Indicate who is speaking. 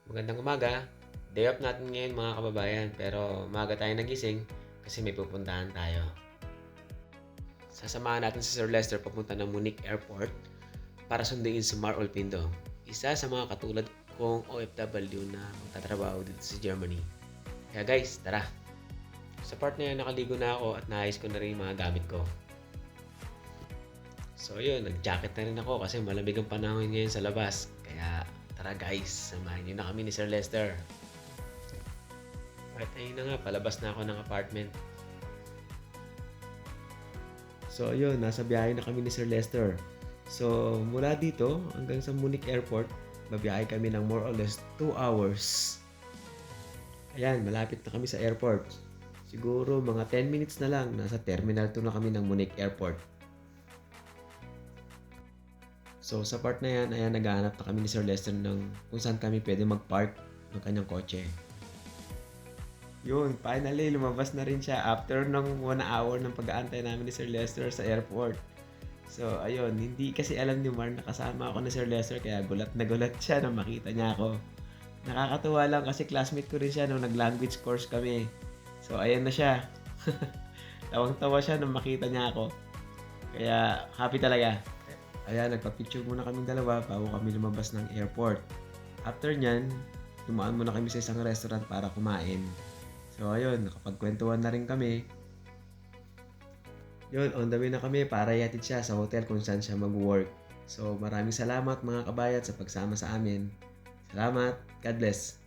Speaker 1: Magandang umaga. Day off natin ngayon mga kababayan, pero maaga tayo nagising kasi may pupuntahan tayo. Sasamahan natin si Sir Lester papunta ng Munich Airport para sunduin si Mar Olpindo, isa sa mga katulad kong OFW na magtatrabaho dito sa Germany. Kaya guys, tara! Sa part na yun, nakaligo na ako at naayos ko na rin yung mga gamit ko. So yun, nag-jacket na rin ako kasi malamig ang panahon ngayon sa labas. Kaya tara guys, samahan nyo na kami ni Sir Lester. At ayun na nga, palabas na ako ng apartment. So ayun, nasa biyahe na kami ni Sir Lester. So mula dito hanggang sa Munich Airport, babiyahe kami ng more or less 2 hours. Ayan, malapit na kami sa airport. Siguro mga 10 minutes na lang, nasa Terminal 2 na kami ng Munich Airport. So sa part na yan, ayan, naghahanap na kami ni Sir Lester ng kung saan kami pwede mag-park ng kanyang kotse. Yun, finally, lumabas na rin siya after ng 1 hour ng pag-aantay namin ni Sir Lester sa airport. So, ayun, hindi kasi alam ni Mar na kasama ako ni Sir Lester kaya gulat na gulat siya nung makita niya ako. Nakakatuwa lang kasi classmate ko rin siya nung nag-language course kami. So, ayan na siya. Tawang-tawa siya nung makita niya ako. Kaya, happy talaga. Ayan, nagpa-picture muna kaming dalawa bago kami lumabas ng airport. After nyan, dumaan muna kami sa isang restaurant para kumain. So ayun, nakapagkwentuhan na rin kami. Yun, on the way na kami para ihatid siya sa hotel kung saan siya mag-work. So maraming salamat mga kabayat sa pagsama sa amin. Salamat, God bless.